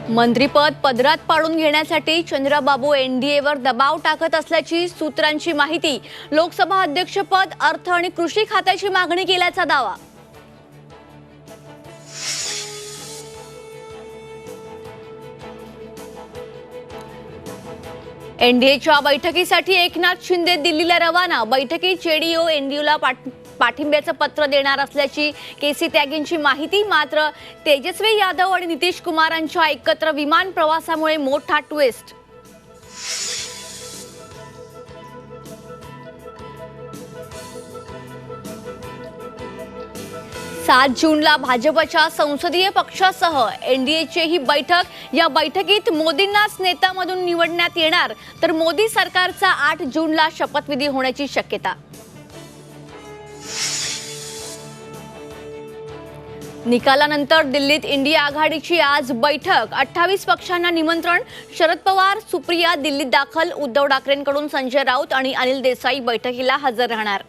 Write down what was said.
मंत्रिपद पदरात पाडून घेण्यासाठी चंद्रबाबू एनडीएवर दबाव टाकत असल्याची सूत्रांची माहिती। लोकसभा अध्यक्षपद, अर्थ आणि कृषी खात्याची मागणी केल्याचा दावा। एनडीएच्या बैठकीसाठी एकनाथ शिंदे दिल्लीला रवाना। बैठकीत जेडीयू एनडीयूला पाठिंब्याचं पत्र देणार असल्याची केसी त्यागींची माहिती। मात्र तेजस्वी यादव आणि नितीश कुमारांच्या एकत्र विमान प्रवासामुळे मोठा ट्विस्ट। 7 जूनला भाजपच्या संसदीय पक्षासह एनडीएची ही बैठक। या बैठकीत मोदींनाच नेता म्हणून निवडण्यात येणार, तर मोदी सरकारचा 8 जूनला शपथविधी होण्याची शक्यता। निकालानंतर दिल्लीत इंडिया आघाडीची आज बैठक। 28 पक्षांना निमंत्रण। शरद पवार, सुप्रिया दिल्लीत दाखल। उद्धव ठाकरेंकडून संजय राऊत आणि अनिल देसाई बैठकीला हजर राहणार।